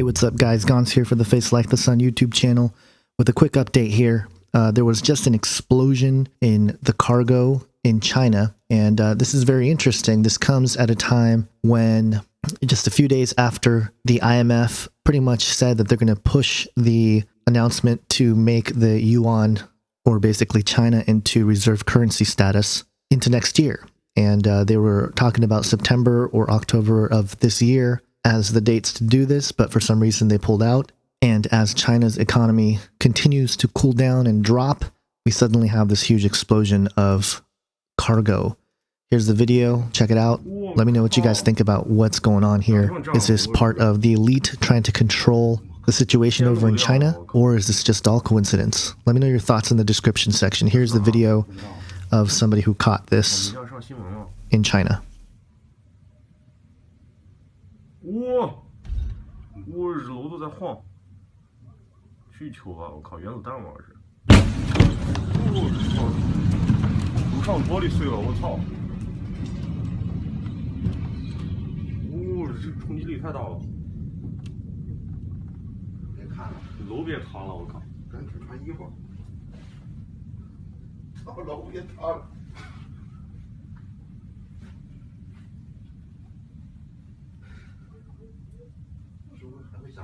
what's up guys, Gons here for the Face Like the Sun YouTube channel with a quick update here. There was just an explosion in the cargo in China, and this is very interesting. This comes at a time when, just a few days after the IMF pretty much said that they're going to push the announcement to make the yuan, or basically China, into reserve currency status into next year. And they were talking about September or October of this year as the dates to do this, but for some reason they pulled out. And as China's economy continues to cool down and drop, we suddenly have this huge explosion of cargo. Here's the video. Check it out. Let me know what you guys think about what's going on here. Is this part of the elite trying to control the situation over in China, or is this just all coincidence? Let me know your thoughts in the description section. Here's the video of somebody who caught this in China. 我日楼都在晃，去球啊！我靠，原子弹吗？这是！我操！楼上玻璃碎了，我操！这冲击力太大了！别看了，楼别塌了，我靠！赶紧穿衣服。操，楼别塌了！ 还会炸？